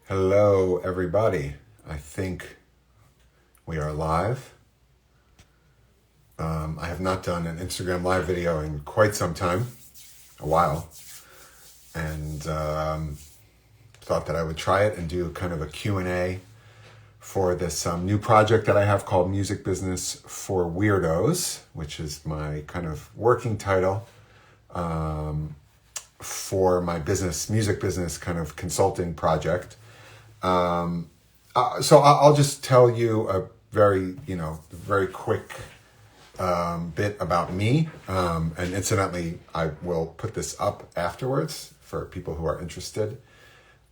Hello, everybody. I think we are live. I have not done an Instagram live video in quite some time, a while, and thought that I would try it and do kind of a Q&A for this new project that I have called Music Business for Weirdos, which is my kind of working title for my music business kind of consulting project. So I'll just tell you a very quick bit about me. And incidentally, I will put this up afterwards for people who are interested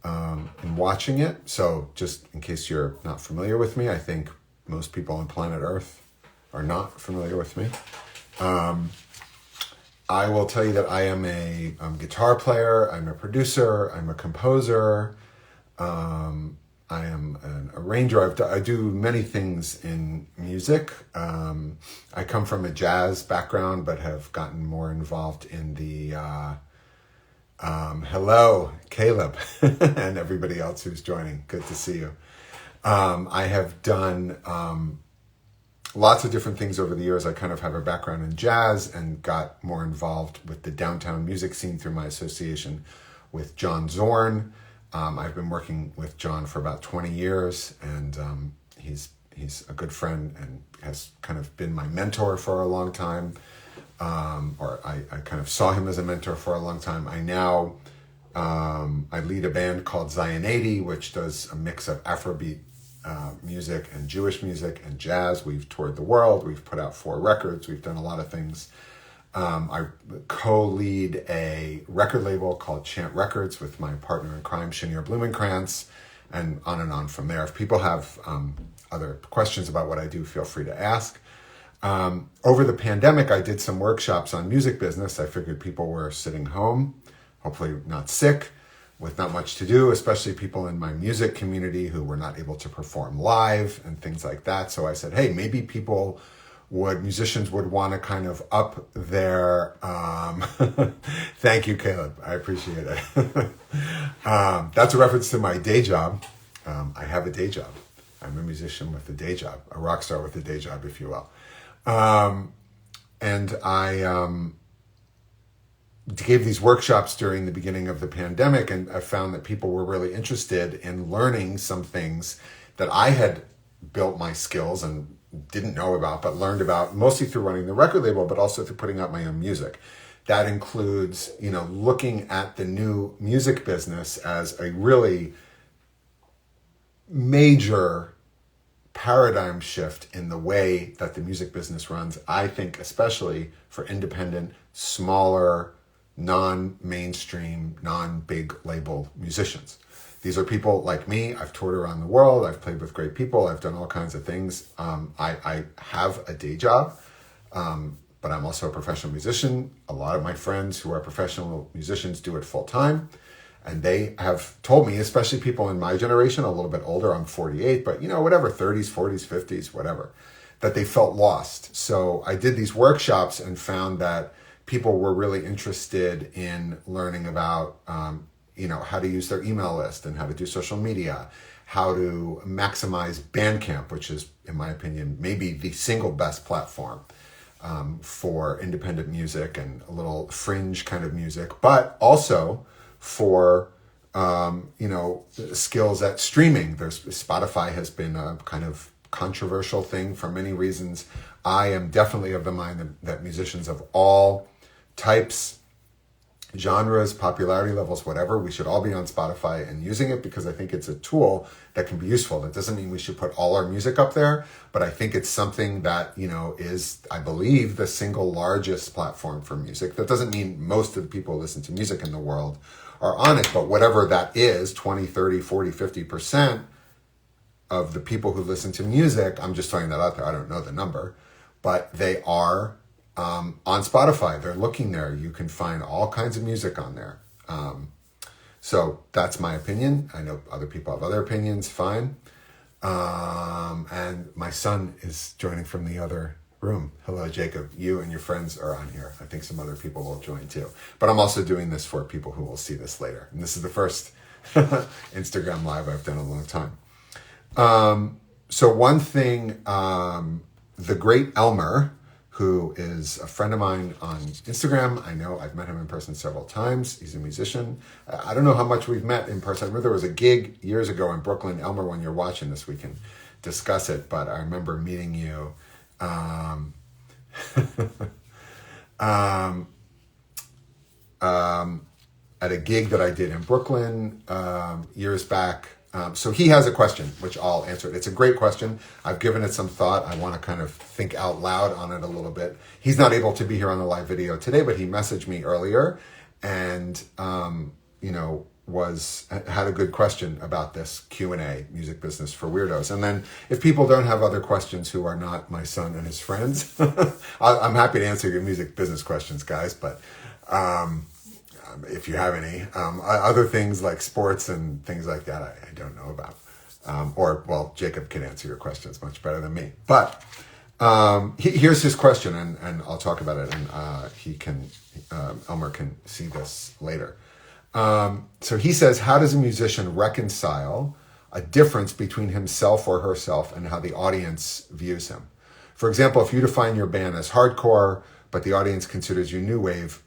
in watching it. So just in case you're not familiar with me, I think most people on planet Earth are not familiar with me. I will tell you that I am a guitar player, I'm a producer, I'm a composer, I am an arranger. I do many things in music. I come from a jazz background, but have gotten more involved in the, hello, Caleb, and everybody else who's joining. Good to see you. I have done lots of different things over the years. I kind of have a background in jazz and got more involved with the downtown music scene through my association with John Zorn. I've been working with John for about 20 years, and he's a good friend and has kind of been my mentor for a long time. Or I kind of saw him as a mentor for a long time. I now I lead a band called Zion 80, which does a mix of Afrobeat music and Jewish music and jazz. We've toured the world. We've put out 4 records. We've done a lot of things. I co-lead a record label called Chant Records with my partner in crime, Shanir Blumenkrantz, and on from there. If people have other questions about what I do, feel free to ask. Over the pandemic, I did some workshops on music business. I figured people were sitting home, hopefully not sick, with not much to do, especially people in my music community who were not able to perform live and things like that. So I said, hey, maybe musicians would want to kind of up their, thank you, Caleb. I appreciate it. That's a reference to my day job. I have a day job. I'm a musician with a day job, a rock star with a day job, if you will. And I gave these workshops during the beginning of the pandemic, and I found that people were really interested in learning some things that I had built my skills and didn't know about, but learned about mostly through running the record label, but also through putting out my own music. That includes, looking at the new music business as a really major paradigm shift in the way that the music business runs. I think especially for independent, smaller, non-mainstream, non-big label musicians. These are people like me. I've toured around the world. I've played with great people. I've done all kinds of things. I have a day job, but I'm also a professional musician. A lot of my friends who are professional musicians do it full time. And they have told me, especially people in my generation, a little bit older, I'm 48, but whatever, 30s, 40s, 50s, whatever, that they felt lost. So I did these workshops and found that people were really interested in learning about, how to use their email list and how to do social media, how to maximize Bandcamp, which is, in my opinion, maybe the single best platform for independent music and a little fringe kind of music, but also for, skills at streaming. Spotify has been a kind of controversial thing for many reasons. I am definitely of the mind that musicians of all types, genres, popularity levels, whatever, we should all be on Spotify and using it, because I think it's a tool that can be useful. That doesn't mean we should put all our music up there, but I think it's something that, is, I believe, the single largest platform for music. That doesn't mean most of the people who listen to music in the world are on it, but whatever that is, 20, 30, 40, 50% of the people who listen to music, I'm just throwing that out there, I don't know the number, but they are on Spotify. They're looking there. You can find all kinds of music on there. So that's my opinion. I know other people have other opinions, fine. And my son is joining from the other room. Hello, Jacob. You and your friends are on here. I think some other people will join too. But I'm also doing this for people who will see this later. And this is the first Instagram Live I've done a long time. So one thing, the great Elmer, who is a friend of mine on Instagram. I know I've met him in person several times. He's a musician. I don't know how much we've met in person. I remember there was a gig years ago in Brooklyn. Elmer, when you're watching this, we can discuss it. But I remember meeting you at a gig that I did in Brooklyn years back. So he has a question, which I'll answer. It's a great question. I've given it some thought. I want to kind of think out loud on it a little bit. He's not able to be here on the live video today, but he messaged me earlier and, had a good question about this Q&A, music business for weirdos. And then if people don't have other questions who are not my son and his friends, I'm happy to answer your music business questions, guys, but if you have any, other things like sports and things like that, I don't know about. Jacob can answer your questions much better than me. But here's his question, and I'll talk about it, and Elmer can see this later. So he says, how does a musician reconcile a difference between himself or herself and how the audience views him? For example, if you define your band as hardcore, but the audience considers you new wave,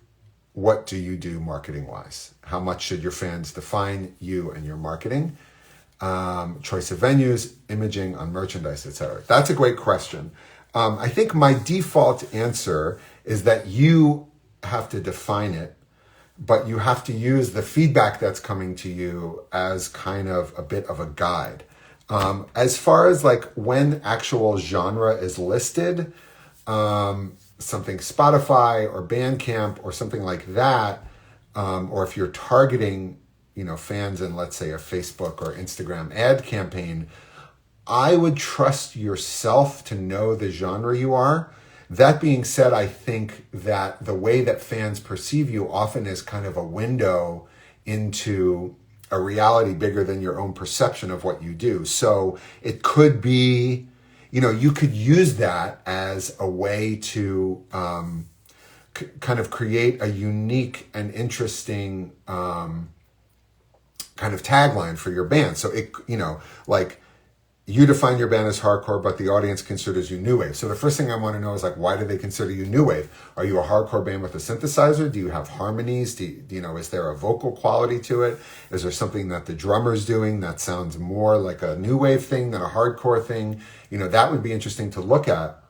what do you do marketing-wise? How much should your fans define you and your marketing? Choice of venues, imaging on merchandise, etc. That's a great question. I think my default answer is that you have to define it, but you have to use the feedback that's coming to you as kind of a bit of a guide. As far as like when actual genre is listed, something Spotify or Bandcamp or something like that, or if you're targeting, fans in, let's say, a Facebook or Instagram ad campaign, I would trust yourself to know the genre you are. That being said, I think that the way that fans perceive you often is kind of a window into a reality bigger than your own perception of what you do. So it could be, you could use that as a way to kind of create a unique and interesting kind of tagline for your band. So it, like you define your band as hardcore, but the audience considers you new wave. So the first thing I want to know is like, why do they consider you new wave? Are you a hardcore band with a synthesizer? Do you have harmonies? Is there a vocal quality to it? Is there something that the drummer's doing that sounds more like a new wave thing than a hardcore thing? That would be interesting to look at.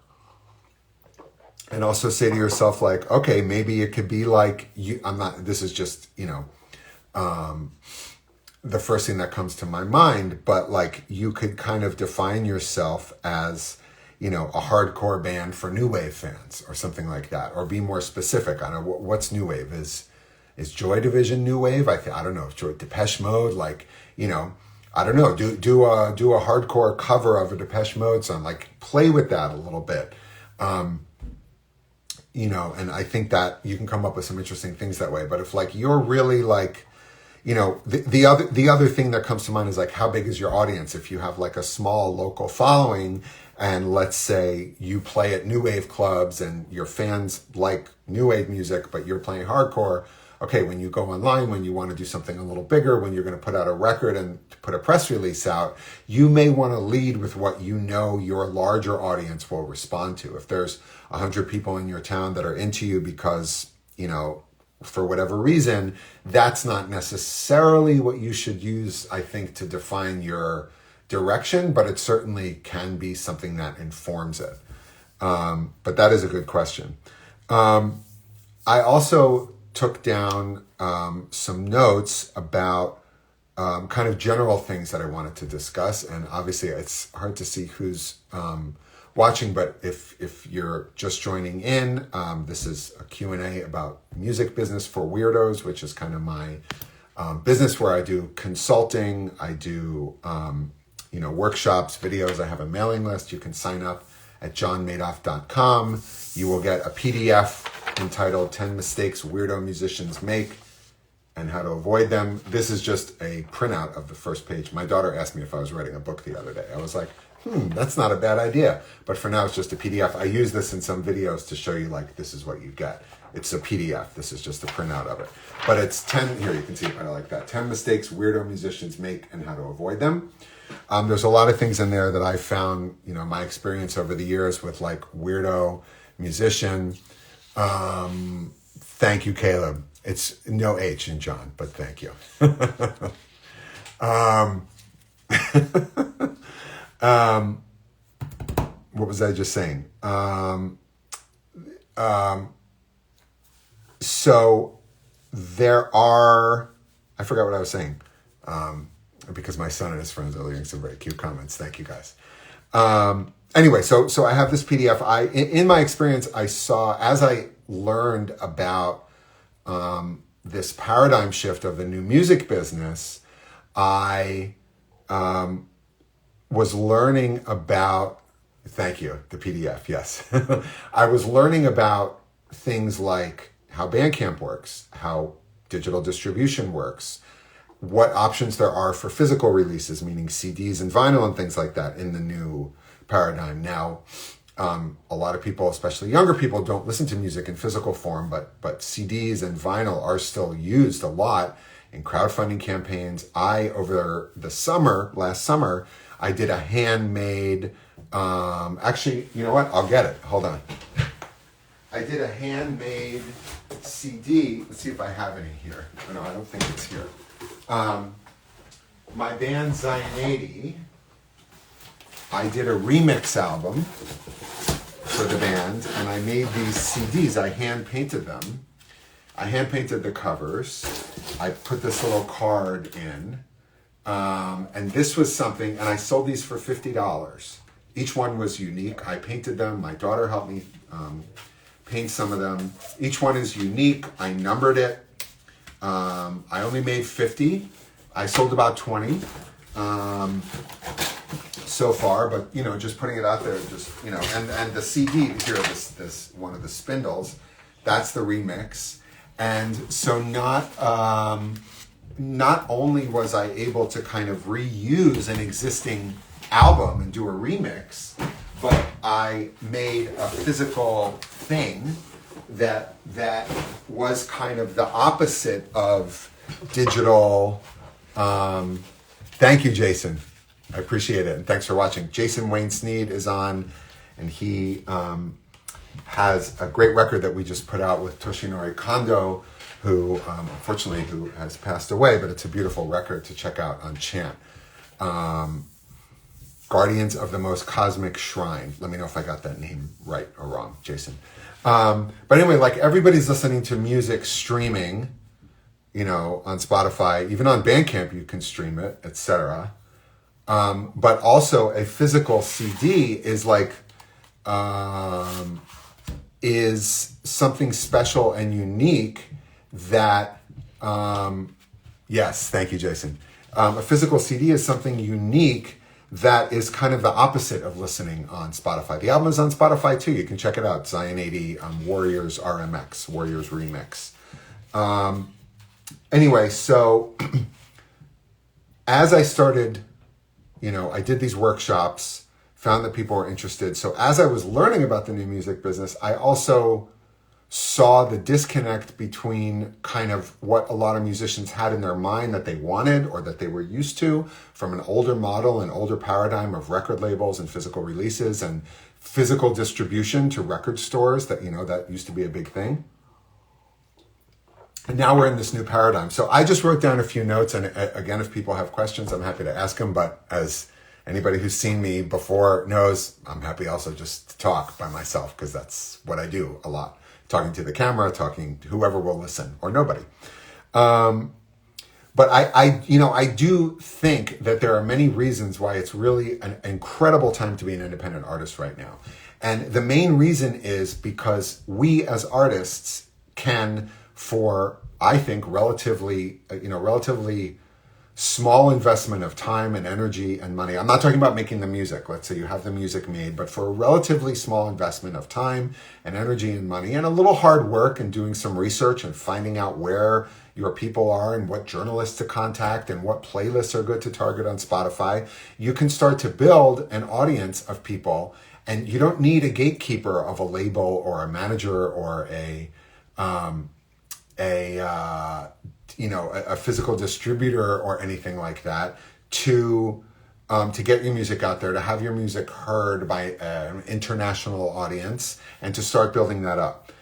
And also say to yourself, like, okay, maybe it could be like this is just, the first thing that comes to my mind, but like you could kind of define yourself as, a hardcore band for new wave fans or something like that, or be more specific on what's new wave. Is Joy Division new wave? I don't know. Depeche Mode, like, I don't know. Do a hardcore cover of a Depeche Mode song, like play with that a little bit. And I think that you can come up with some interesting things that way. But if like you're really like, the other thing that comes to mind is like, how big is your audience? If you have like a small local following and let's say you play at new wave clubs and your fans like new wave music, but you're playing hardcore. Okay, when you go online, when you want to do something a little bigger, when you're going to put out a record and put a press release out, you may want to lead with what your larger audience will respond to. If there's 100 people in your town that are into you because, for whatever reason, that's not necessarily what you should use, I think, to define your direction, but it certainly can be something that informs it. But that is a good question. I also took down some notes about kind of general things that I wanted to discuss. And obviously it's hard to see who's watching, but if you're just joining in, this is a Q&A about music business for weirdos, which is kind of my business where I do consulting. I do, workshops, videos. I have a mailing list. You can sign up at jonmadof.com. You will get a PDF entitled 10 Mistakes Weirdo Musicians Make and How to Avoid Them. This is just a printout of the first page. My daughter asked me if I was writing a book the other day. I was like, that's not a bad idea. But for now, it's just a PDF. I use this in some videos to show you, like, this is what you get. It's a PDF. This is just a printout of it. But it's 10, here you can see, I like that. 10 mistakes weirdo musicians make and how to avoid them. There's a lot of things in there that I found, my experience over the years with, like, weirdo musician. Thank you, Caleb. It's no H in John, but thank you. What was I just saying? So there are, I forgot what I was saying, because my son and his friends are leaving some very cute comments. Thank you guys. Anyway, so I have this PDF. In my experience, I saw, as I learned about this paradigm shift of the new music business, I was learning about, thank you, the PDF, yes. I was learning about things like how Bandcamp works, how digital distribution works, what options there are for physical releases, meaning CDs and vinyl and things like that in the new paradigm. Now, a lot of people, especially younger people, don't listen to music in physical form, but CDs and vinyl are still used a lot in crowdfunding campaigns. Over the summer, last summer, I did a handmade, actually, you know what? I'll get it. Hold on. I did a handmade CD. Let's see if I have any here. No, I don't think it's here. My band Zion 80, I did a remix album for the band, and I made these CDs. I hand painted them. I hand painted the covers. I put this little card in. And this was something, and I sold these for $50. Each one was unique. I painted them. My daughter helped me paint some of them. Each one is unique. I numbered it. I only made 50. I sold about 20 so far, but just putting it out there, and the CD here, this one of the spindles, that's the remix. And so not only was I able to kind of reuse an existing album and do a remix, but I made a physical thing that was kind of the opposite of digital. Thank you, Jason. I appreciate it. And thanks for watching. Jason Wayne Sneed is on, and he has a great record that we just put out with Toshinori Kondo, who unfortunately has passed away, but it's a beautiful record to check out on Chant. Guardians of the Most Cosmic Shrine. Let me know if I got that name right or wrong, Jason. But anyway, like, everybody's listening to music streaming, on Spotify, even on Bandcamp you can stream it, etc. But also a physical CD is like, is something special and unique that, yes, thank you, Jason. A physical CD is something unique that is kind of the opposite of listening on Spotify. The album is on Spotify too. You can check it out. Zion 80, Warriors RMX, Warriors Remix. Anyway, so as I started, I did these workshops, found that people were interested. So as I was learning about the new music business, I also saw the disconnect between kind of what a lot of musicians had in their mind that they wanted or that they were used to from an older model, an older paradigm of record labels and physical releases and physical distribution to record stores that, that used to be a big thing. And now we're in this new paradigm. So I just wrote down a few notes. And again, if people have questions, I'm happy to ask them. But as anybody who's seen me before knows, I'm happy also just to talk by myself, because that's what I do a lot. Talking to the camera, talking to whoever will listen, or nobody. But I do think that there are many reasons why it's really an incredible time to be an independent artist right now. And the main reason is because we as artists can, for, I think, relatively small investment of time and energy and money. I'm not talking about making the music. Let's say you have the music made, but for a relatively small investment of time and energy and money and a little hard work and doing some research and finding out where your people are and what journalists to contact and what playlists are good to target on Spotify, you can start to build an audience of people. And you don't need a gatekeeper of a label or a manager or a physical distributor or anything like that to get your music out there, to have your music heard by an international audience, and to start building that up.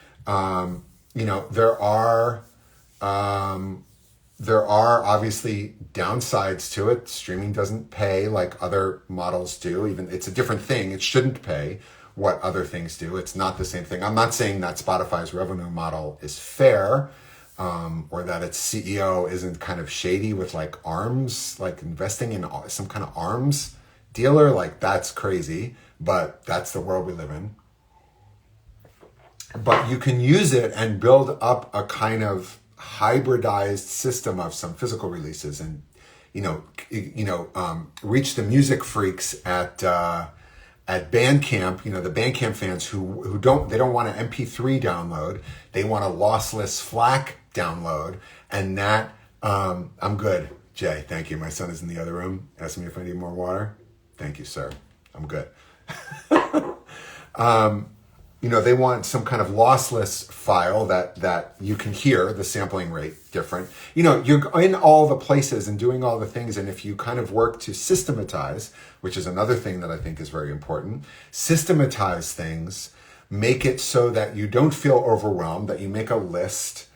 There are obviously downsides to it. Streaming doesn't pay like other models do. Even it's a different thing. It shouldn't pay what other things do. It's not the same thing. I'm not saying that Spotify's revenue model is fair, or that its CEO isn't kind of shady with like arms, like investing in some kind of arms dealer. Like that's crazy, but that's the world we live in. But you can use it and build up a kind of hybridized system of some physical releases, and reach the music freaks at Bandcamp. The Bandcamp fans who don't want an MP3 download, they want a lossless FLAC download, and that I'm good. Jay, thank you. My son is in the other room asking me if I need more water. Thank you, sir. I'm good. They want some kind of lossless file that you can hear the sampling rate different. You're in all the places and doing all the things. And if you kind of work to systematize, which is another thing that I think is very important, systematize things, make it so that you don't feel overwhelmed, that you make a list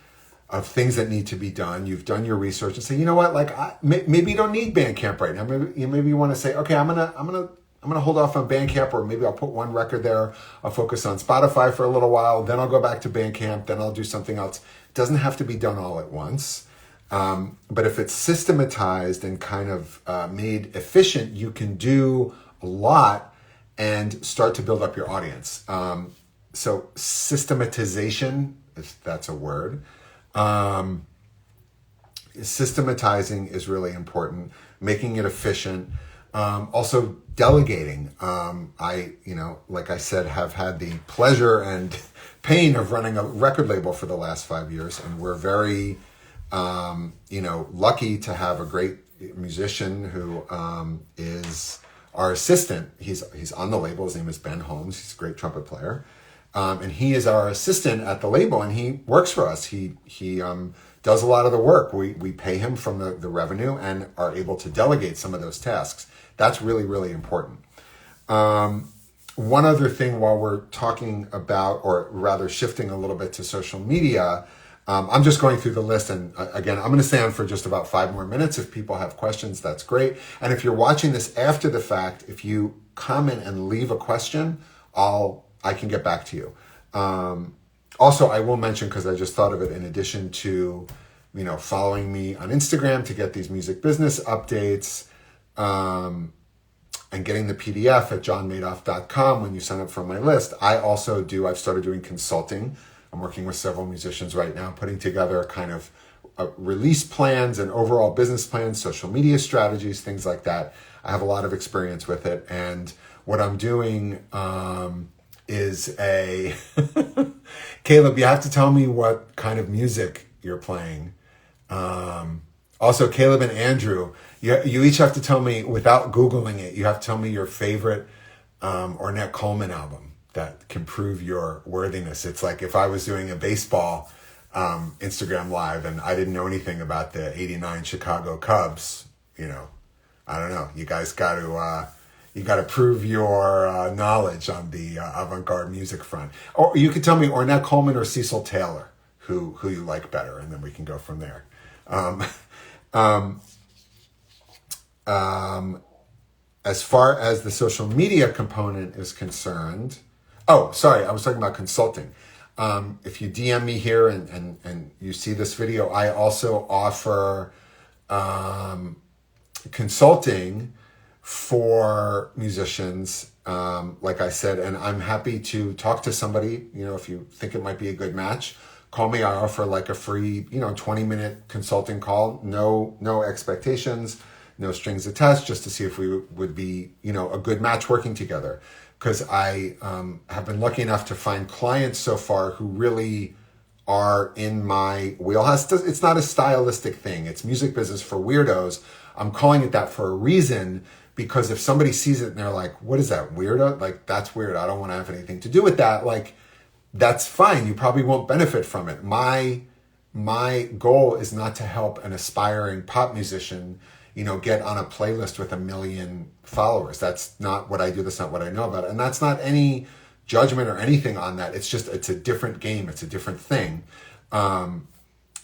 of things that need to be done. You've done your research and say, you know what, maybe you don't need Bandcamp right now. Maybe you want to say, okay, I'm gonna hold off on Bandcamp, or maybe I'll put one record there. I'll focus on Spotify for a little while. Then I'll go back to Bandcamp. Then I'll do something else. It doesn't have to be done all at once. But if it's systematized and kind of made efficient, you can do a lot and start to build up your audience. So systematization, if that's a word, systematizing is really important, making it efficient. Also delegating. Like I said, have had the pleasure and pain of running a record label for the last 5 years. And we're very, lucky to have a great musician who is our assistant. He's on the label. His name is Ben Holmes. He's a great trumpet player. And he is our assistant at the label, and he works for us. He does a lot of the work. We pay him from the revenue and are able to delegate some of those tasks. That's really, really important. One other thing while we're talking about, or rather shifting a little bit to social media, I'm just going through the list, and again, I'm going to stay on for just about 5 more minutes. If people have questions, that's great. And if you're watching this after the fact, if you comment and leave a question, I can get back to you. Also, I will mention, because I just thought of it, in addition to, following me on Instagram to get these music business updates, and getting the PDF at jonmadof.com when you sign up for my list, I've started doing consulting. I'm working with several musicians right now, putting together a kind of release plans and overall business plans, social media strategies, things like that. I have a lot of experience with it. And what I'm doing is Caleb, you have to tell me what kind of music you're playing. Also, Caleb and Andrew, you each have to tell me, without Googling it, you have to tell me your favorite Ornette Coleman album that can prove your worthiness. It's like if I was doing a baseball Instagram live and I didn't know anything about the '89 Chicago Cubs, I don't know. You guys got to prove your knowledge on the avant-garde music front. Or you could tell me Ornette Coleman or Cecil Taylor, who you like better, and then we can go from there. As far as the social media component is concerned, I was talking about consulting. If you DM me here and you see this video, I also offer consulting for musicians, like I said, and I'm happy to talk to somebody. If you think it might be a good match, call me. I offer like a free, 20-minute consulting call. No expectations, no strings attached, just to see if we would be, a good match working together. Because I have been lucky enough to find clients so far who really are in my wheelhouse. It's not a stylistic thing. It's music business for weirdos. I'm calling it that for a reason, because if somebody sees it and they're like, what is that, weirdo? Like, that's weird. I don't want to have anything to do with that. Like, that's fine. You probably won't benefit from it. My goal is not to help an aspiring pop musician, get on a playlist with 1 million followers. That's not what I do. That's not what I know about it. And that's not any judgment or anything on that. It's a different game. It's a different thing.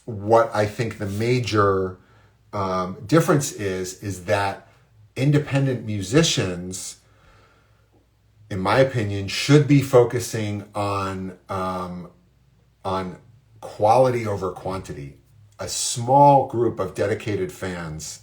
What I think the major difference is that independent musicians, in my opinion, should be focusing on quality over quantity. A small group of dedicated fans,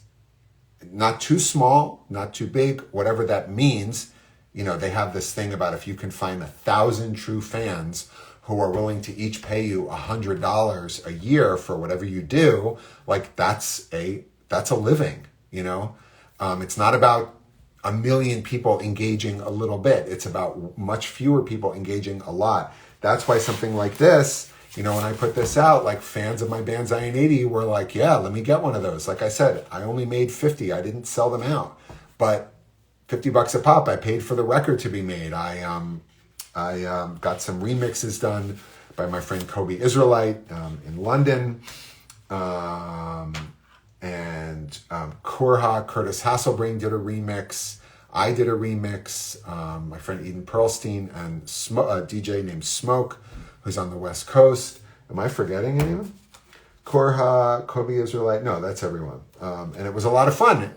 not too small, not too big, whatever that means. They have this thing about if you can find 1,000 true fans who are willing to each pay you $100 a year for whatever you do, like that's a living, It's not about 1 million people engaging a little bit. It's about much fewer people engaging a lot. That's why something like this, when I put this out, like fans of my band Zion 80 were like, yeah, let me get one of those. Like I said, I only made 50. I didn't sell them out, but $50 a pop. I paid for the record to be made. I got some remixes done by my friend Kobe Israelite in London. And Kurha, Curtis Hasselbring did a remix. I did a remix. My friend Eden Pearlstein and a DJ named Smoke, who's on the West Coast. Am I forgetting anyone? Kurha, Kobe Israelite. No, that's everyone. And it was a lot of fun,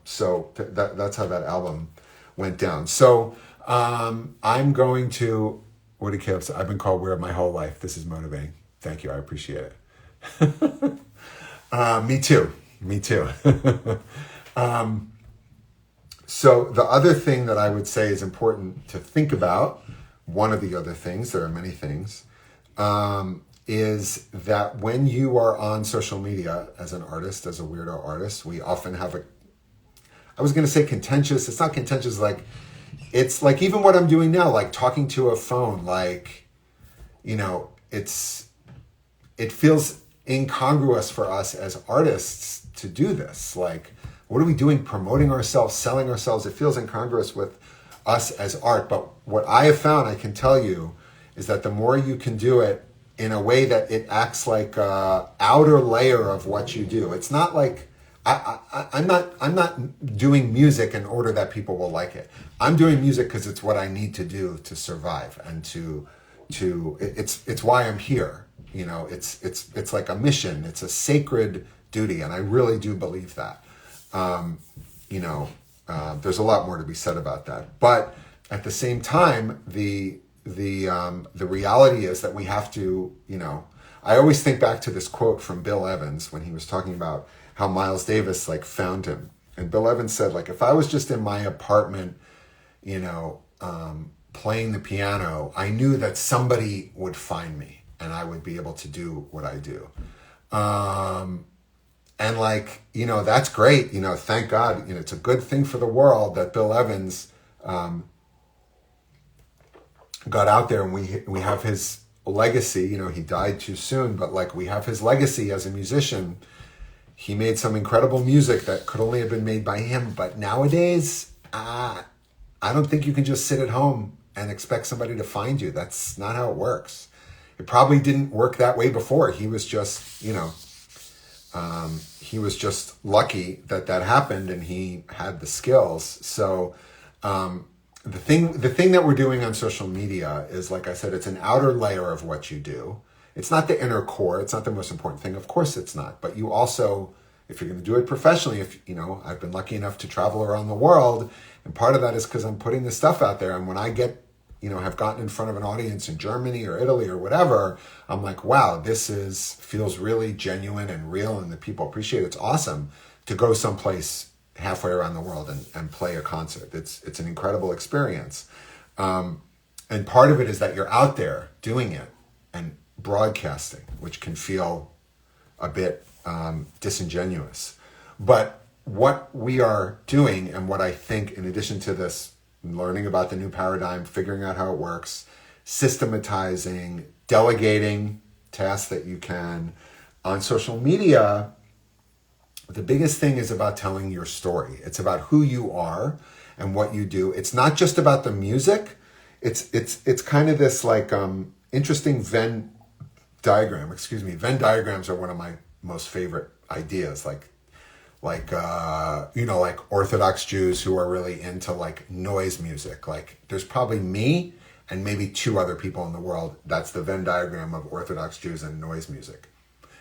so that's how that album went down. So I'm going to, what did Caleb say? I've been called weird my whole life. This is motivating. Thank you. I appreciate it. Me too. So the other thing that I would say is important to think about, one of the other things, there are many things, is that when you are on social media as an artist, as a weirdo artist, we often have I was going to say contentious. It's not contentious. It's like even what I'm doing now, like talking to a phone, it feels incongruous for us as artists to do this. Like, what are we doing? Promoting ourselves, selling ourselves. It feels incongruous with us as art. But what I have found, I can tell you, is that the more you can do it in a way that it acts like a outer layer of what you do. It's not like I'm not doing music in order that people will like it. I'm doing music because it's what I need to do to survive and it's why I'm here. It's like a mission. It's a sacred duty, and I really do believe that. There's a lot more to be said about that. But at the same time, the reality is that we have to, I always think back to this quote from Bill Evans when he was talking about how Miles Davis found him. And Bill Evans said, if I was just in my apartment, playing the piano, I knew that somebody would find me and I would be able to do what I do. And that's great. Thank God, it's a good thing for the world that Bill Evans got out there, and we have his legacy. He died too soon, but we have his legacy as a musician. He made some incredible music that could only have been made by him. But nowadays, I don't think you can just sit at home and expect somebody to find you. That's not how it works. It probably didn't work that way before. He was just, he was just lucky that happened, and he had the skills. So the thing that we're doing on social media is, like I said, it's an outer layer of what you do. It's not the inner core. It's not the most important thing. Of course it's not. But you also, if you're going to do it professionally, I've been lucky enough to travel around the world, and part of that is because I'm putting this stuff out there. And when I get, have gotten in front of an audience in Germany or Italy or whatever, I'm like, wow, feels really genuine and real, and the people appreciate it. It's awesome to go someplace halfway around the world and play a concert. It's an incredible experience. And part of it is that you're out there doing it and broadcasting, which can feel a bit disingenuous. But what we are doing, and what I think, in addition to this, learning about the new paradigm, figuring out how it works, systematizing, delegating, tasks that you can. On social media, the biggest thing is about telling your story. It's about who you are and what you do. It's not just about the music. It's kind of this like interesting Venn diagram. Excuse me. Venn diagrams are one of my most favorite ideas. Like Orthodox Jews who are really into like noise music. Like there's probably me and maybe 2 other people in the world. That's the Venn diagram of Orthodox Jews and noise music.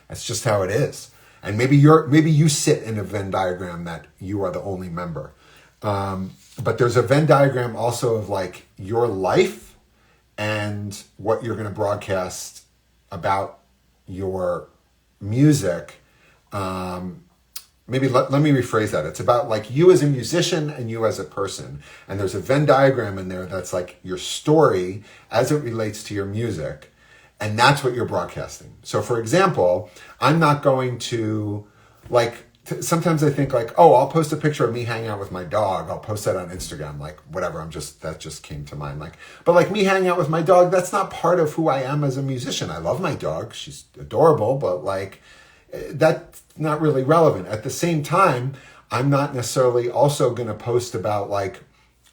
That's just how it is. And maybe you sit in a Venn diagram that you are the only member. But there's a Venn diagram also of like your life and what you're going to broadcast about your music. Maybe let me rephrase that. It's about like you as a musician and you as a person. And there's a Venn diagram in there that's like your story as it relates to your music. And that's what you're broadcasting. So for example, I'm not going to sometimes I think like, oh, I'll post a picture of me hanging out with my dog. I'll post that on Instagram, like whatever. that just came to mind. But like me hanging out with my dog, that's not part of who I am as a musician. I love my dog. She's adorable, but like that's not really relevant. At the same time, I'm not necessarily also going to post about like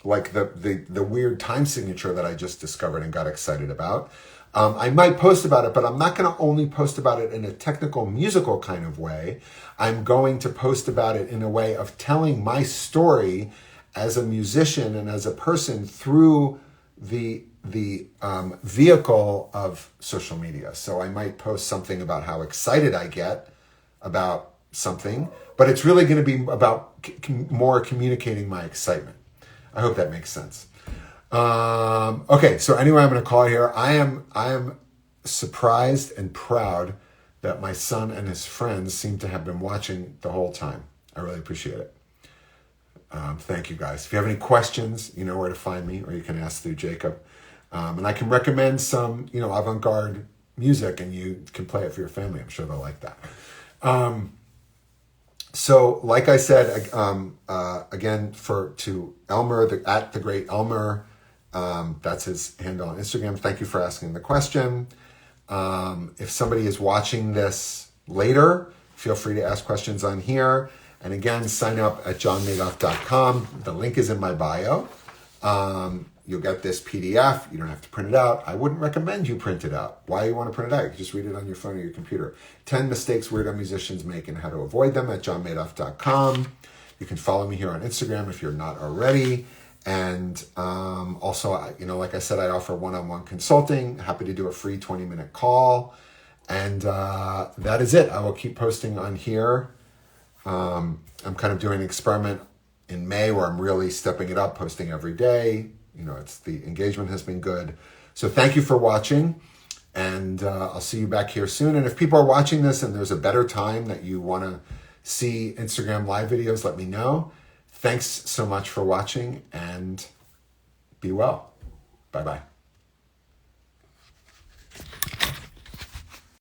the weird time signature that I just discovered and got excited about. I might post about it, but I'm not going to only post about it in a technical musical kind of way. I'm going to post about it in a way of telling my story as a musician and as a person through the vehicle of social media. So I might post something about how excited I get about something, but it's really going to be about more communicating my excitement. I hope that makes sense. Okay, so anyway, I'm going to call it here. I am surprised and proud that my son and his friends seem to have been watching the whole time. I really appreciate it. Thank you guys. If you have any questions, you know where to find me, or you can ask through Jacob. And I can recommend some, avant-garde music, and you can play it for your family. I'm sure they'll like that. So, like I said, again, to Elmer, at the great Elmer, that's his handle on Instagram. Thank you for asking the question. If somebody is watching this later, feel free to ask questions on here. And again, sign up at jonmadof.com. The link is in my bio. You'll get this PDF. You don't have to print it out. I wouldn't recommend you print it out. Why you want to print it out? You can just read it on your phone or your computer. 10 mistakes weirdo musicians make and how to avoid them at jonmadof.com. You can follow me here on Instagram if you're not already. And also, like I said, I offer one-on-one consulting. Happy to do a free 20-minute call. And that is it. I will keep posting on here. I'm kind of doing an experiment in May where I'm really stepping it up, posting every day. The engagement has been good. So thank you for watching. And I'll see you back here soon. And if people are watching this and there's a better time that you want to see Instagram live videos, let me know. Thanks so much for watching and be well. Bye-bye.